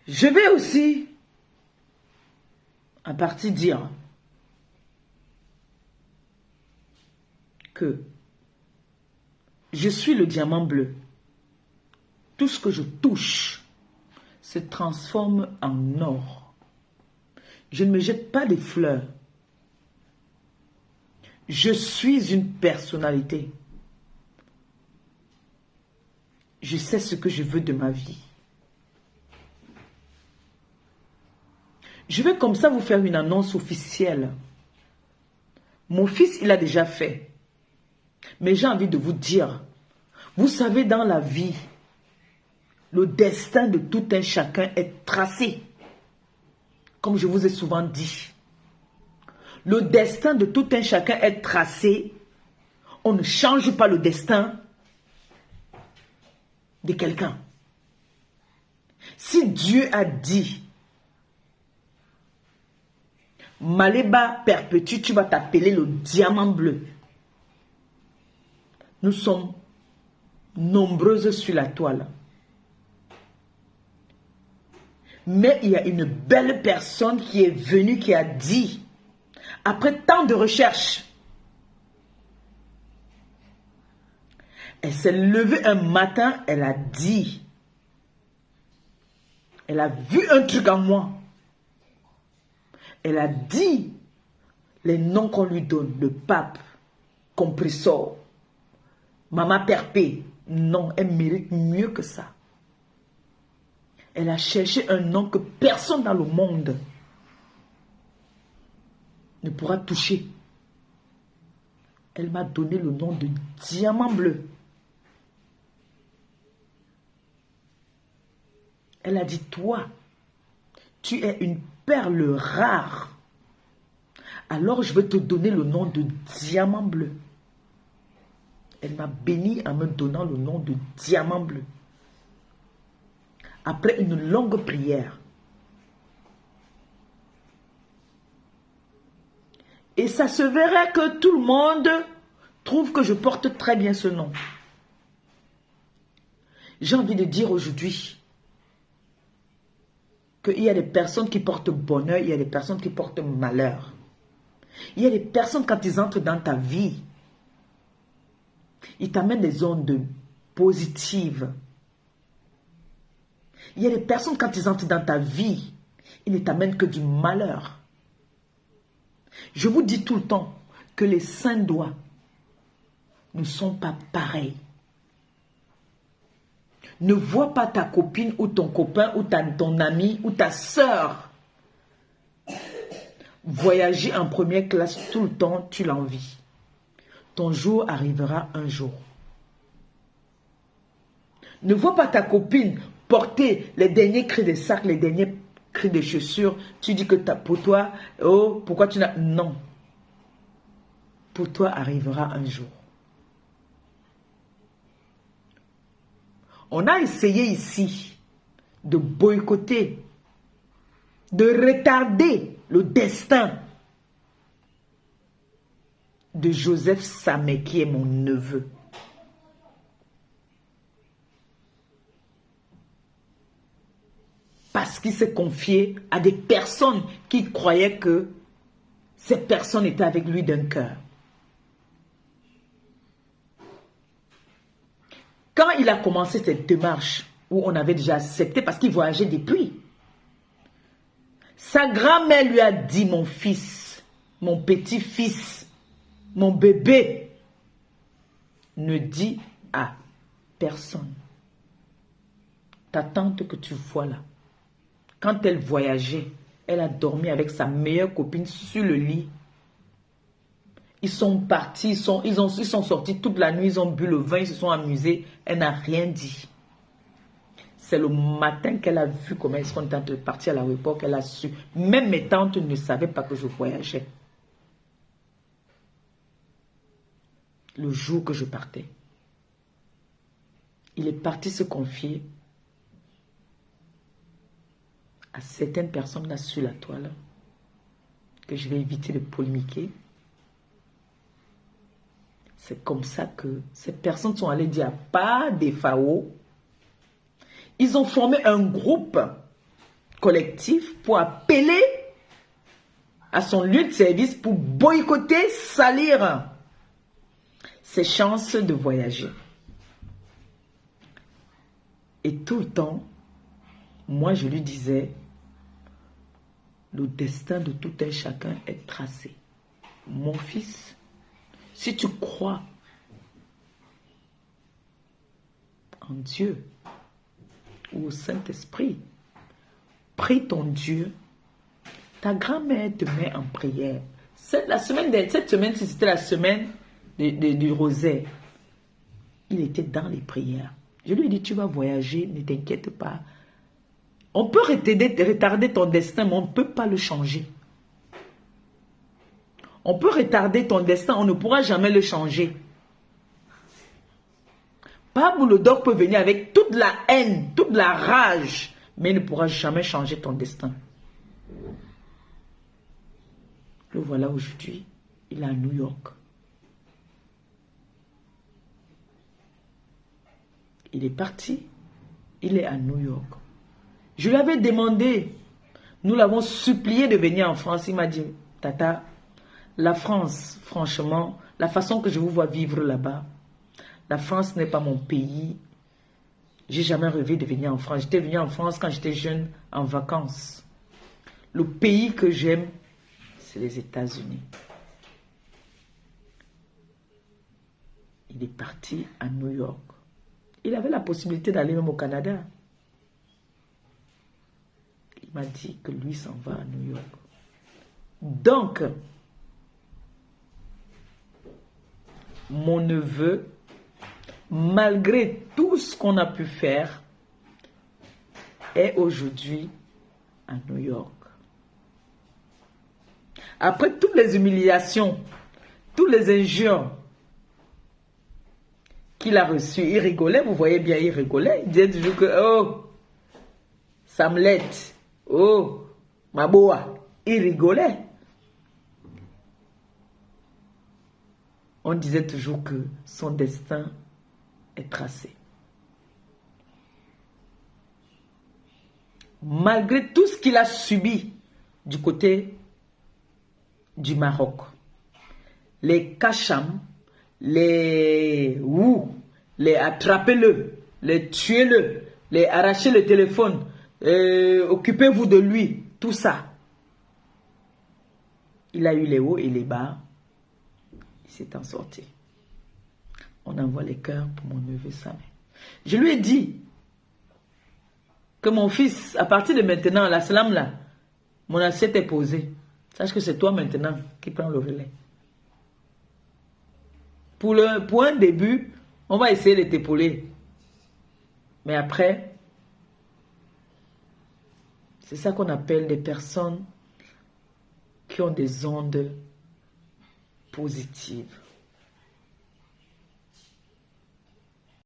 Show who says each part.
Speaker 1: Je vais aussi en partie dire que je suis le diamant bleu. Tout ce que je touche se transforme en or. Je ne me jette pas des fleurs. Je suis une personnalité. Je sais ce que je veux de ma vie. Je vais comme ça vous faire une annonce officielle. Mon fils, il a déjà fait. Mais j'ai envie de vous dire, vous savez, dans la vie, le destin de tout un chacun est tracé. Comme je vous ai souvent dit. Le destin de tout un chacun est tracé. On ne change pas le destin de quelqu'un. Si Dieu a dit, Maléba perpétue, tu vas t'appeler le diamant bleu. Nous sommes nombreuses sur la toile. Mais il y a une belle personne qui est venue, qui a dit, après tant de recherches, elle s'est levée un matin, elle a dit, elle a vu un truc en moi. Elle a dit les noms qu'on lui donne, le pape, compressor, maman perpé. Non, elle mérite mieux que ça. Elle a cherché un nom que personne dans le monde ne pourra toucher. Elle m'a donné le nom de diamant bleu. Elle a dit, toi, tu es une perle rare. Alors je vais te donner le nom de diamant bleu. Elle m'a béni en me donnant le nom de diamant bleu. Après une longue prière. Et ça se verrait que tout le monde trouve que je porte très bien ce nom. J'ai envie de dire aujourd'hui qu'il y a des personnes qui portent bonheur, il y a des personnes qui portent malheur. Il y a des personnes, quand ils entrent dans ta vie, ils t'amènent des ondes positives. Il y a des personnes, quand ils entrent dans ta vie, ils ne t'amènent que du malheur. Je vous dis tout le temps que les saints doigts ne sont pas pareils. Ne vois pas ta copine ou ton copain ou ton ami ou ta soeur voyager en première classe tout le temps, tu l'envies. Ton jour arrivera un jour. Ne vois pas ta copine porter les derniers cris de sacs, les derniers cris de chaussures. Tu dis que pour toi, oh, pourquoi tu n'as... Non. Pour toi arrivera un jour. On a essayé ici de boycotter, de retarder le destin de Joseph Samé, qui est mon neveu. Parce qu'il s'est confié à des personnes qui croyaient que ces personnes étaient avec lui d'un cœur. Quand il a commencé cette démarche, où on avait déjà accepté, parce qu'il voyageait depuis, sa grand-mère lui a dit, mon fils, mon petit-fils, mon bébé, ne dis à personne. Ta tante que tu vois là, quand elle voyageait, elle a dormi avec sa meilleure copine sur le lit. Ils sont partis, ils sont sortis toute la nuit, ils ont bu le vin, ils se sont amusés. Elle n'a rien dit. C'est le matin qu'elle a vu comment est-ce qu'on était parti à l'aéroport qu'elle a su. Même mes tantes ne savaient pas que je voyageais. Le jour que je partais. Il est parti se confier à certaines personnes là sur la toile, que je vais éviter de polémiquer. C'est comme ça que ces personnes sont allées dire, pas des FAO. Ils ont formé un groupe collectif pour appeler à son lieu de service pour boycotter, salir ses chances de voyager. Et tout le temps, moi je lui disais, le destin de tout un chacun est tracé. Mon fils, si tu crois en Dieu ou au Saint-Esprit, prie ton Dieu. Ta grand-mère te met en prière. Cette semaine-ci, c'était la semaine du rosaire. Il était dans les prières. Je lui ai dit, tu vas voyager, ne t'inquiète pas. On peut retarder ton destin, mais on ne peut pas le changer. On peut retarder ton destin, on ne pourra jamais le changer. Pablo Doc peut venir avec toute la haine, toute la rage, mais il ne pourra jamais changer ton destin. Le voilà aujourd'hui, il est à New York. Il est parti, il est à New York. Je lui avais demandé, nous l'avons supplié de venir en France. Il m'a dit, Tata, la France, franchement, la façon que je vous vois vivre là-bas, la France n'est pas mon pays. J'ai jamais rêvé de venir en France. J'étais venu en France quand j'étais jeune, en vacances. Le pays que j'aime, c'est les États-Unis. Il est parti à New York. Il avait la possibilité d'aller même au Canada. Il m'a dit que lui s'en va à New York. Donc, mon neveu, malgré tout ce qu'on a pu faire, est aujourd'hui à New York. Après toutes les humiliations, toutes les injures qu'il a reçues, il rigolait, vous voyez bien, il rigolait. Il disait toujours que, oh, Samlet, oh, Maboa, il rigolait. On disait toujours que son destin est tracé. Malgré tout ce qu'il a subi du côté du Maroc, les Kacham, les attrapez-le, les tuez-le, les arrachez le téléphone, occupez-vous de lui, tout ça. Il a eu les hauts et les bas, il s'est en sorti. On envoie les cœurs pour mon neveu Samuel. Je lui ai dit que mon fils, à partir de maintenant, la salam là, mon assiette est posée. Sache que c'est toi maintenant qui prends le relais. Pour un début, on va essayer de t'épauler. Mais après, c'est ça qu'on appelle des personnes qui ont des ondes positives.